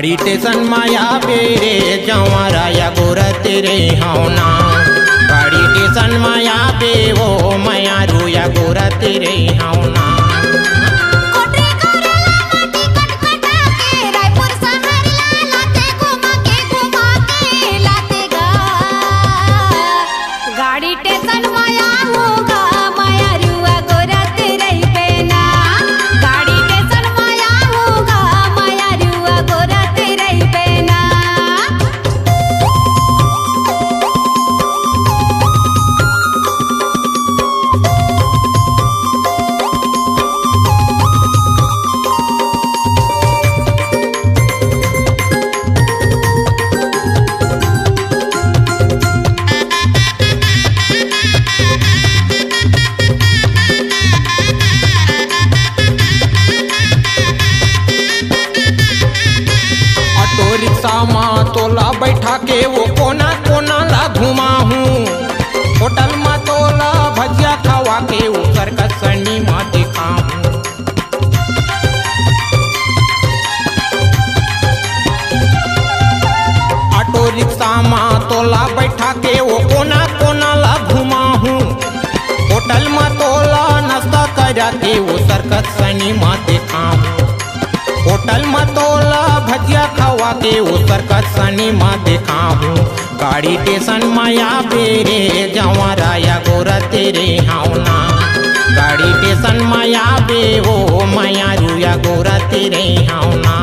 गाड़ी स्टेशन माया बेरे जवारा या गोरत रे हौना। गाड़ी स्टेशन माया बे वो माया रू या गोरत रे हौना। रिक्शा माँ तोला बैठा के वो कोना कोना ला घुमा हूँ। होटल में तोला भजिया खवा के वो सर्कस सनी माँ दिखा हूँ। ऑटो रिक्शा माँ तोला बैठा के वो कोना कोना ला घुमा हूँ। होटल में तोला नाश्ता करा के वो सर्कस सनी माँ दिखा हूँ। होटल में तोला भजिया खवा के वो सर्कस सनी माँ देखा हूँ। गाड़ी स्टेशन माया बेरे जवारा या गोरत रे हौना। गाड़ी स्टेशन माया बे वो माया रू या गोरत रे हौना।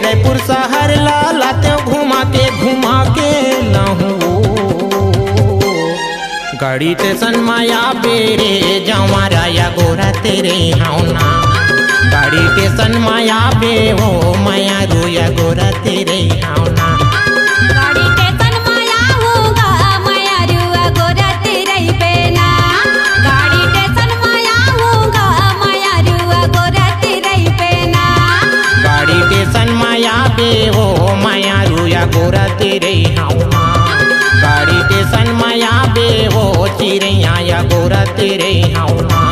रायपुर शहर ला लाते घुमा के लाहूँ। गाड़ी स्टेशन माया बेरे जवारा या गोरत रे हौना। गाड़ी स्टेशन माया बे वो माया रू या गोरत रे हौना। बे वो माया रू या गोरत रे हौना। गाड़ी स्टेशन माया बे वो चिड़ैया या गोरत रे हौना।